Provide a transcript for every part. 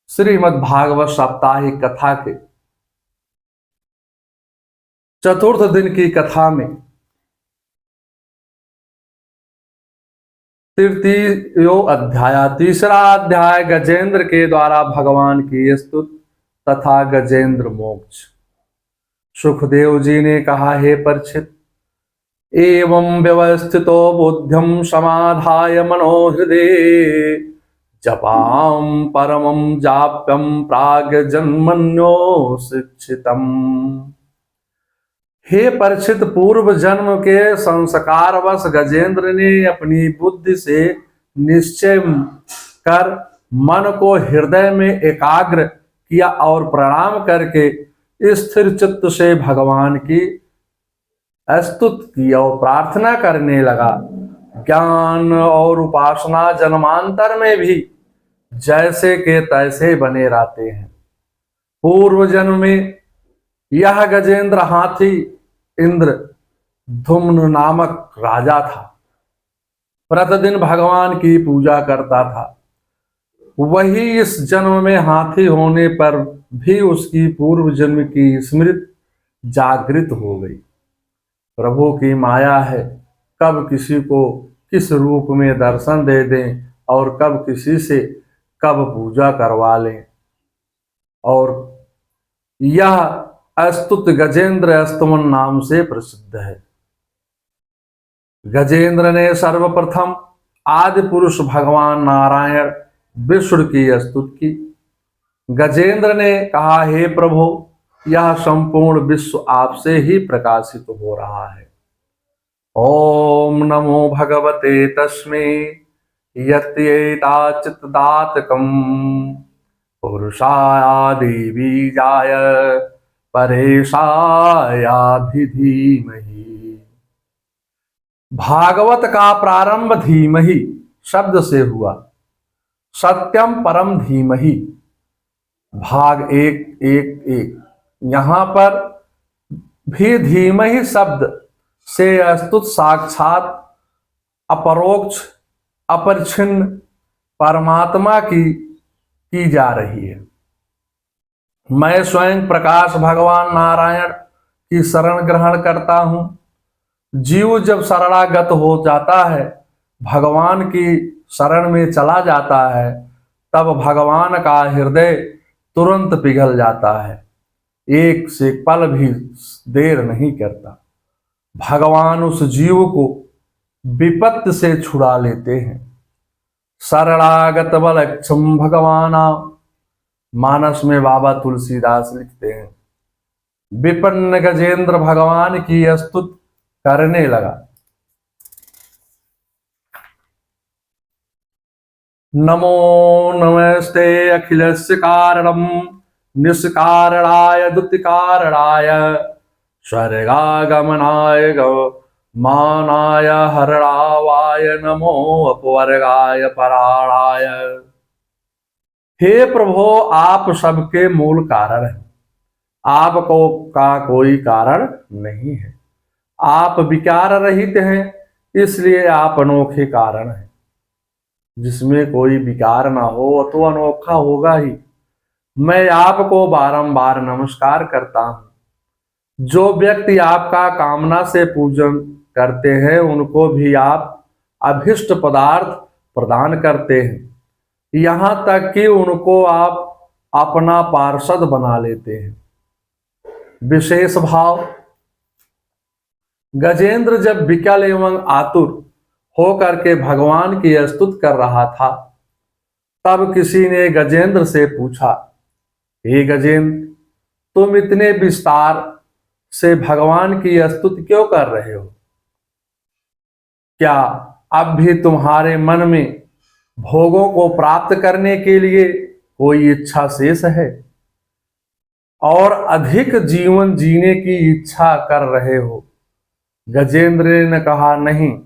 श्रीमद् भागवत साप्ताहिक कथा के चतुर्थ दिन की कथा में तृतीयो अध्याय, तीसरा अध्याय गजेंद्र के द्वारा भगवान की स्तुति तथा गजेंद्र मोक्ष। सुखदेव जी ने कहा, हे परीक्षित, एवं व्यवस्थितो बुद्धिम समाधाय मनोहृदय जपाम परमं जाप्यम प्राग जन्मन्यो शिक्षितम। हे परीक्षित, पूर्व जन्म के संस्कारवश गजेंद्र ने अपनी बुद्धि से निश्चय कर मन को हृदय में एकाग्र किया और प्रणाम करके स्थिर चित्त से भगवान की स्तुति की और प्रार्थना करने लगा। ज्ञान और उपासना जन्मांतर में भी जैसे के तैसे बने रहते हैं। पूर्व जन्म में यह गजेंद्र हाथी इंद्र धुम्न नामक राजा था। प्रतिदिन भगवान की पूजा करता था। वही इस जन्म में हाथी होने पर भी उसकी पूर्व जन्म की स्मृति जागृत हो गई। प्रभु की माया है, कब किसी को किस रूप में दर्शन दे दें और कब किसी से कब पूजा करवा लें। और यह अस्तुत गजेंद्र अस्तमन नाम से प्रसिद्ध है। गजेंद्र ने सर्वप्रथम आदि पुरुष भगवान नारायण विष्णु की स्तुति की। गजेंद्र ने कहा, हे प्रभु, यह संपूर्ण विश्व आपसे ही प्रकाशित हो रहा है। ओम नमो भगवते तस्मै यत्येताचित्दातकं पुरुषाय बीजाय परेशायाभि धीमहि। भागवत का प्रारंभ धीमहि शब्द से हुआ। सत्यम परम धीमहि, भाग 1:1:1। यहां पर भी धीमहि शब्द से स्तुत साक्षात अपरोक्ष अपरिच्छिन्न परमात्मा की जा रही है। मैं स्वयं प्रकाश भगवान नारायण की शरण ग्रहण करता हूं। जीव जब शरणागत हो जाता है, भगवान की शरण में चला जाता है, तब भगवान का हृदय तुरंत पिघल जाता है। एक से पल भी देर नहीं करता। भगवान उस जीव को विपत्ति से छुड़ा लेते हैं। शरणागत बलक्षम भगवाना, मानस में बाबा तुलसीदास लिखते हैं। विपन्न गजेंद्र भगवान की स्तुति करने लगा। नमो नमस्ते अखिलस्य कारणम निष्कारणाय दुतिकारणाय स्वर्गागमनाय मानाय हरणावाय नमो अपवर्गाय पराणाय। हे प्रभु, आप सबके मूल कारण हैं। आपको का कोई कारण नहीं है। आप विकार रहित हैं, इसलिए आप अनोखे कारण हैं। जिसमें कोई विकार ना हो तो अनोखा होगा ही। मैं आपको बारंबार नमस्कार करता हूं। जो व्यक्ति आपका कामना से पूजन करते हैं, उनको भी आप अभिष्ट पदार्थ प्रदान करते हैं। यहां तक कि उनको आप अपना पार्षद बना लेते हैं। विशेष भाव। गजेंद्र जब विकल एवं आतुर होकर के भगवान की स्तुति कर रहा था, तब किसी ने गजेंद्र से पूछा, हे गजेंद्र, तुम इतने विस्तार से भगवान की स्तुति क्यों कर रहे हो? क्या अब भी तुम्हारे मन में भोगों को प्राप्त करने के लिए कोई इच्छा शेष है और अधिक जीवन जीने की इच्छा कर रहे हो? गजेंद्र ने कहा, नहीं,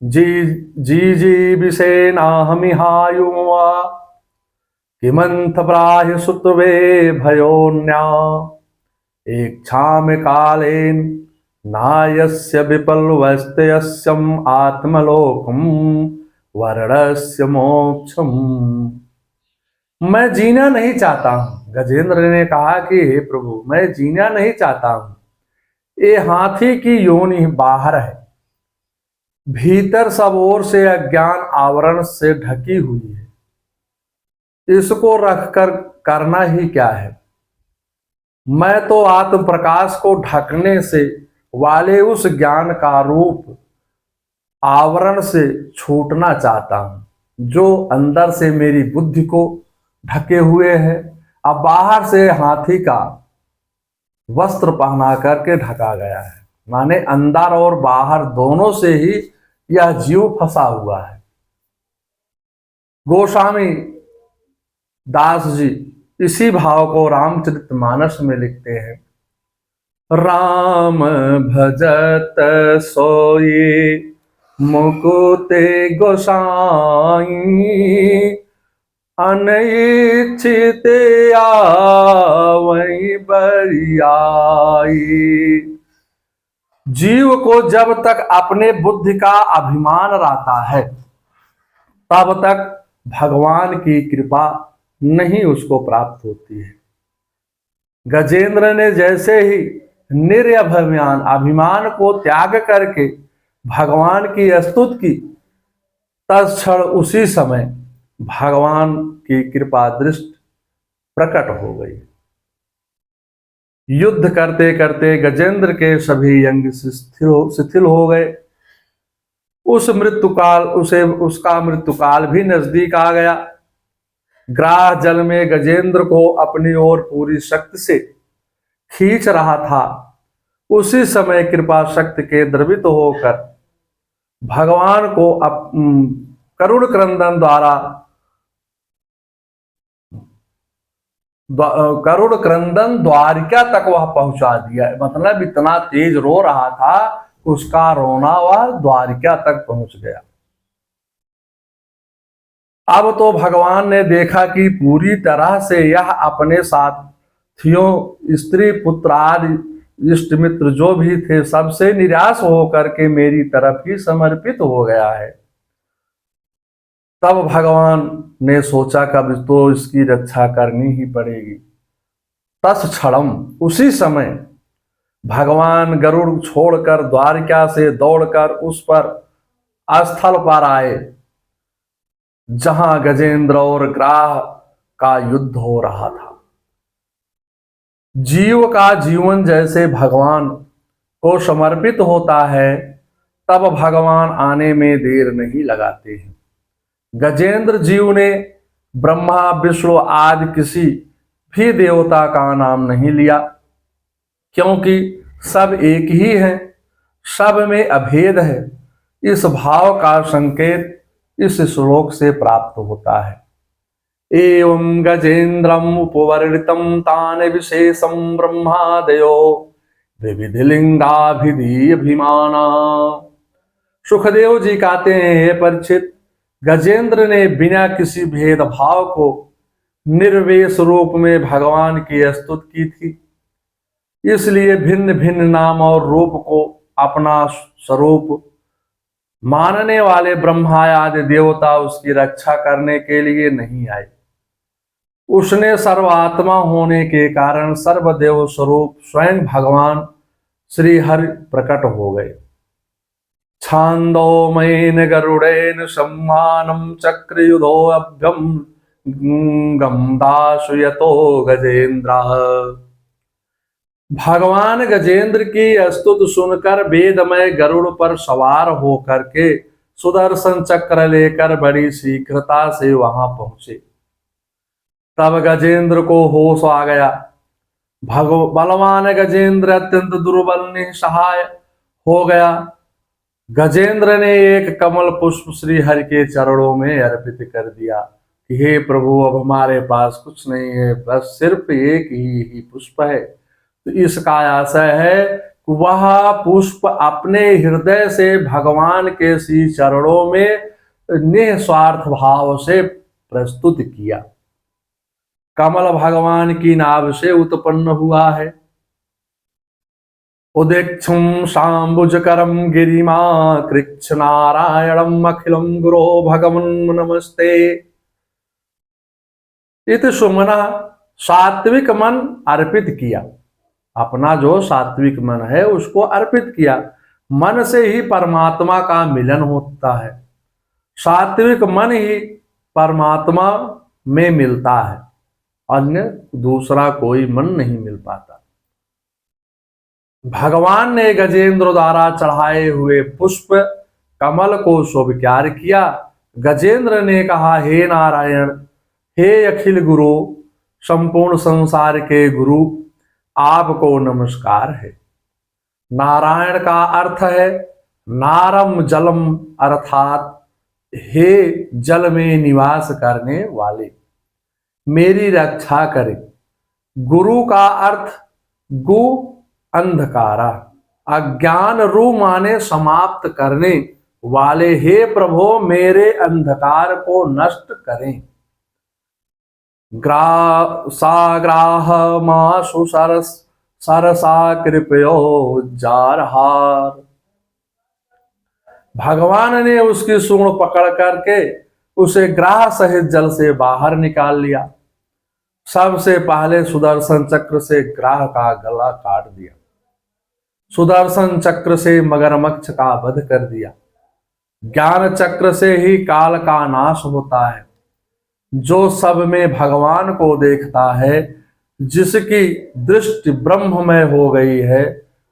जी विषेनाहमिहायुवा किमंथ प्राहि सुतवे भयोन्या इच्छामि कालेन नायस्य विपल्वस्त्यस्यम् आत्मलोकम वर्णस्य मोक्षम। मैं जीना नहीं चाहता हूं। गजेंद्र ने कहा कि हे प्रभु, मैं जीना नहीं चाहता हूं। ये हाथी की योनि बाहर है, भीतर सब ओर से अज्ञान आवरण से ढकी हुई है। इसको रखकर करना ही क्या है। मैं तो आत्म प्रकाश को ढकने से वाले उस ज्ञान का रूप आवरण से छूटना चाहता हूं, जो अंदर से मेरी बुद्धि को ढके हुए है। अब बाहर से हाथी का वस्त्र पहना करके ढका गया है, माने अंदर और बाहर दोनों से ही यह जीव फंसा हुआ है। गोस्वामी दास जी इसी भाव को रामचरितमानस में लिखते हैं। राम भजत सोई मुकुते गोसाई, अनइच्छित आवै बरियाई। जीव को जब तक अपने बुद्धि का अभिमान रहता है, तब तक भगवान की कृपा नहीं उसको प्राप्त होती है। गजेंद्र ने जैसे ही निर्अभिमान अभिमान को त्याग करके भगवान की स्तुति की, तत्क्षण उसी समय भगवान की कृपा दृष्टि प्रकट हो गई। युद्ध करते करते गजेंद्र के सभी अंग शिथिल हो गए। उसका मृत्युकाल भी नजदीक आ गया। ग्राह जल में गजेंद्र को अपनी ओर पूरी शक्ति से खींच रहा था। उसी समय कृपा शक्ति के द्रवित होकर भगवान को करुण क्रंदन द्वारा करुण क्रंदन द्वारिका तक वह पहुंचा दिया। मतलब इतना तेज रो रहा था, उसका रोना वह द्वारिका तक पहुंच गया। अब तो भगवान ने देखा कि पूरी तरह से यह अपने साथियों, स्त्री पुत्र आदि इष्ट मित्र जो भी थे, सबसे निराश होकर के मेरी तरफ ही समर्पित हो गया है। तब भगवान ने सोचा कब तो इसकी रक्षा करनी ही पड़ेगी। तत्क्षणम उसी समय भगवान गरुड़ छोड़कर द्वारिका से दौड़कर उस पर स्थल पर आए, जहां गजेंद्र और ग्राह का युद्ध हो रहा था। जीव का जीवन जैसे भगवान को समर्पित होता है, तब भगवान आने में देर नहीं लगाते हैं। गजेंद्र जीव ने ब्रह्मा विष्णु आदि किसी भी देवता का नाम नहीं लिया, क्योंकि सब एक ही है, सब में अभेद है। इस भाव का संकेत इस श्लोक से प्राप्त होता है। एवं गजेन्द्रम उपवर्णितम तान विशेषम ब्रह्मादयो विविधिलिंगाभिधीयभिमाना। सुखदेव जी कहते हैं, हे परीक्षित, गजेंद्र ने बिना किसी भेदभाव को निर्वेश रूप में भगवान की स्तुति की थी। इसलिए भिन्न भिन्न नाम और रूप को अपना स्वरूप मानने वाले ब्रह्मा आदि देवता उसकी रक्षा करने के लिए नहीं आए। उसने सर्वात्मा होने के कारण सर्वदेव स्वरूप स्वयं भगवान श्री हरि प्रकट हो गए। छांदोमयेन गरुड़ेन सम्मानम चक्रयुधो अभ्यम गमदाशुयतो गजेन्द्र। भगवान गजेंद्र की स्तुति सुनकर वेदमय गरुड़ पर सवार होकर के सुदर्शन चक्र लेकर बड़ी शीघ्रता से वहां पहुंचे। तब गजेंद्र को होश आ गया। बलवान गजेंद्र अत्यंत दुर्बल निसहाय हो गया। गजेंद्र ने एक कमल पुष्प श्री हरि के चरणों में अर्पित कर दिया कि हे प्रभु, अब हमारे पास कुछ नहीं है, बस सिर्फ एक ही पुष्प है। तो इसका आशय है कि वह पुष्प अपने हृदय से भगवान के श्री चरणों में निस्वार्थ भाव से प्रस्तुत किया। कमल भगवान की नाभ से उत्पन्न हुआ है। उदिक्षुम शाम्बुजकरम गिरिमा कृच्छ नारायणम अखिलम गुरो भगवन् नमस्ते। इत सुमना सात्विक मन अर्पित किया, अपना जो सात्विक मन है उसको अर्पित किया। मन से ही परमात्मा का मिलन होता है, सात्विक मन ही परमात्मा में मिलता है, अन्य दूसरा कोई मन नहीं मिल पाता। भगवान ने गजेंद्र द्वारा चढ़ाए हुए पुष्प कमल को स्वीकार किया। गजेंद्र ने कहा, हे नारायण, हे अखिल गुरु, संपूर्ण संसार के गुरु, आपको नमस्कार है। नारायण का अर्थ है नारम जलम, अर्थात हे जल में निवास करने वाले, मेरी रक्षा करे। गुरु का अर्थ गु अंधकारा, अज्ञान रू माने समाप्त करने वाले, हे प्रभु मेरे अंधकार को नष्ट करें। साग्राह मासु सरसा कृपयो जारहार। भगवान ने उसकी सूंड पकड़ करके उसे ग्राह सहित जल से बाहर निकाल लिया। सबसे पहले सुदर्शन चक्र से ग्राह का गला काट दिया, सुदर्शन चक्र से मगरमच्छ का वध कर दिया। ज्ञान चक्र से ही काल का नाश होता है। जो सब में भगवान को देखता है, जिसकी दृष्टि ब्रह्ममय हो गई है,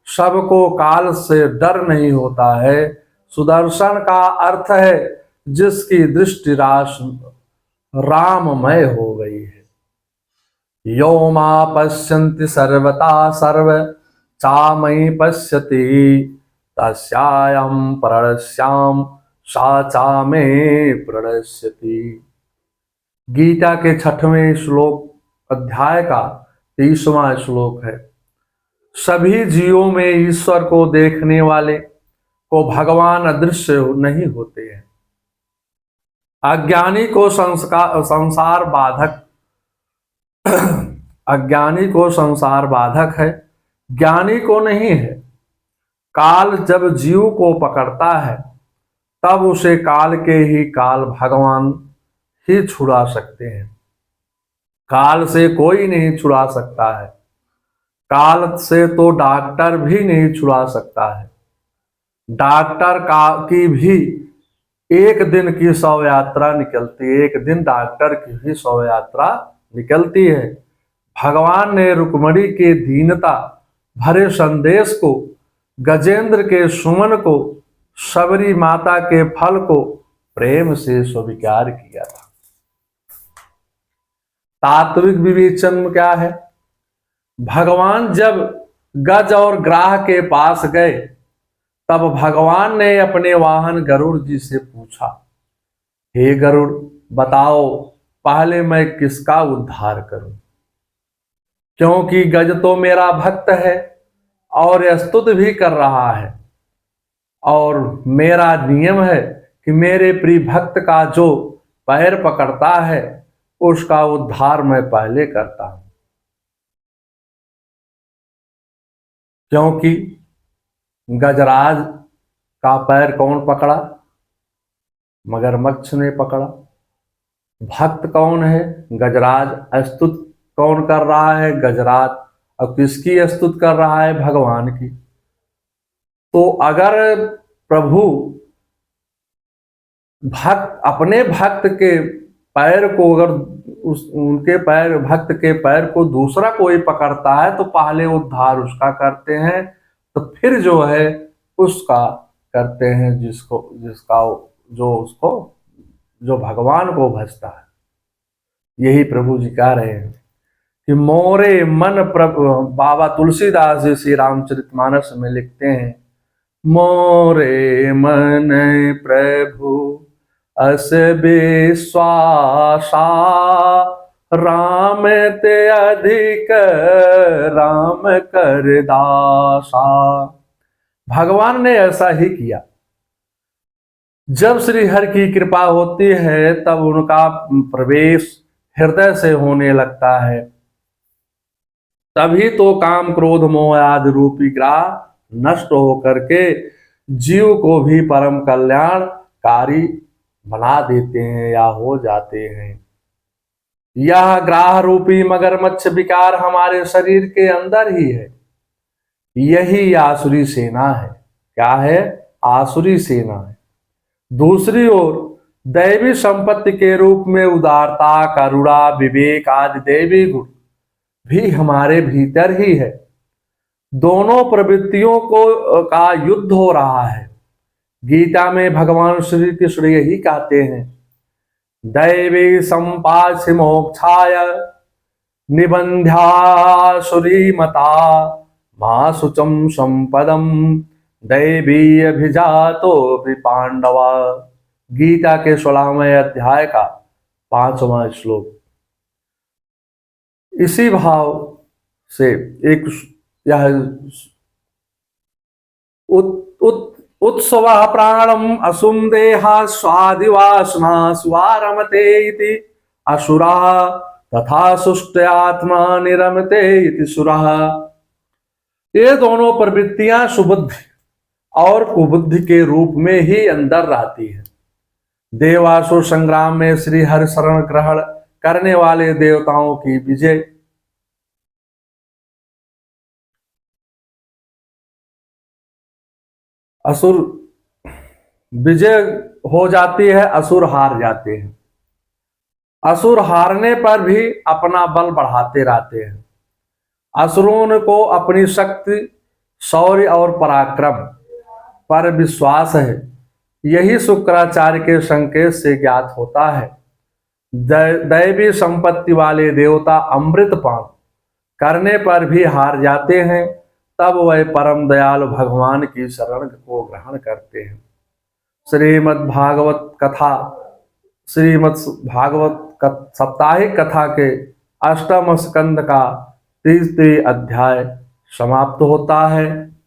सबको काल से डर नहीं होता है। सुदर्शन का अर्थ है जिसकी दृष्टि राममय हो गई है। यो मा पश्यन्ति सर्वता सर्व चामयि पश्यति, तस्यायं प्रणश्याम सा चामे प्रणश्यति। गीता के 6वें श्लोक अध्याय का 30वां श्लोक है। सभी जीवों में ईश्वर को देखने वाले को भगवान अदृश्य नहीं होते हैं। अज्ञानी को संसार बाधक अज्ञानी को संसार बाधक है, ज्ञानी को नहीं है। काल जब जीव को पकड़ता है तब उसे काल के ही काल भगवान ही छुड़ा सकते हैं। काल से कोई नहीं छुड़ा सकता है। काल से तो डॉक्टर भी नहीं छुड़ा सकता है। डॉक्टर की भी एक दिन की शव यात्रा निकलती है, एक दिन डॉक्टर की भी शव यात्रा निकलती है। भगवान ने रुक्मणी के दीनता भरे संदेश को, गजेंद्र के सुमन को, शबरी माता के फल को प्रेम से स्वीकार किया था। तात्विक विवेचन क्या है? भगवान जब गज और ग्राह के पास गए तब भगवान ने अपने वाहन गरुड़ जी से पूछा, हे गरुड़, बताओ पहले मैं किसका उद्धार करूं? क्योंकि गज तो मेरा भक्त है और स्तुति भी कर रहा है, और मेरा नियम है कि मेरे प्रिय भक्त का जो पैर पकड़ता है उसका उद्धार मैं पहले करता हूं। क्योंकि गजराज का पैर कौन पकड़ा? मगरमच्छ ने पकड़ा। भक्त कौन है? गजराज। स्तुत कौन कर रहा है? गजराज। अब किसकी स्तुत कर रहा है? भगवान की। तो अगर प्रभु भक्त अपने भक्त के पैर को, अगर उनके पैर, भक्त के पैर को दूसरा कोई पकड़ता है तो पहले उद्धार उसका करते हैं, तो फिर जो है उसका करते हैं जो भगवान को भजता है। यही प्रभु जी कह रहे हैं कि मोरे मन प्रभु। बाबा तुलसीदास जी श्री रामचरितमानस में लिखते हैं, मोरे मन प्रभु अस विश्वासा, राम ते अधिक राम कर दासा। भगवान ने ऐसा ही किया। जब श्री हरि की कृपा होती है तब उनका प्रवेश हृदय से होने लगता है। तभी तो काम क्रोध मोह आदि रूपी ग्राह नष्ट होकर के जीव को भी परम कल्याणकारी बना देते हैं या हो जाते हैं। यह ग्राह रूपी मगरमच्छ विकार हमारे शरीर के अंदर ही है। यही आसुरी सेना है। क्या है? आसुरी सेना है। दूसरी ओर दैवी संपत्ति के रूप में उदारता, करुणा, विवेक आदि दैवी गुण भी हमारे भीतर ही है। दोनों प्रवृत्तियों को का युद्ध हो रहा है। गीता में भगवान श्री कृष्ण यही कहते हैं, दैवी संपास्य मोक्षाय निबंध्यासुरी मता मां शुचम संपदम दैवी अभिजातो पांडवा। गीता के 16वें अध्याय का 5वां श्लोक। इसी भाव से एक यह उत्सव प्राणम असुम देहा स्वादिवासना स्वारमते इति असुरा तथा सुष्ट आत्मा निरमते इति सुरा। ये दोनों प्रवृत्तियां सुबुद्धि और कुबुद्धि के रूप में ही अंदर रहती है। देवासुर संग्राम में श्री हरि शरण ग्रहण करने वाले देवताओं की विजय असुर विजय हो जाती है, असुर हार जाते हैं। असुर हारने पर भी अपना बल बढ़ाते रहते हैं। असुरों को अपनी शक्ति, शौर्य और पराक्रम पर विश्वास है। यही शुक्राचार्य के संकेत से ज्ञात होता है। दैवी संपत्ति वाले देवता अमृत पान करने पर भी हार जाते हैं, तब वह परम दयालु भगवान की शरण को ग्रहण करते हैं। श्रीमद् भागवत साप्ताहिक कथा के 8वें स्कंद का 30वां अध्याय समाप्त होता है।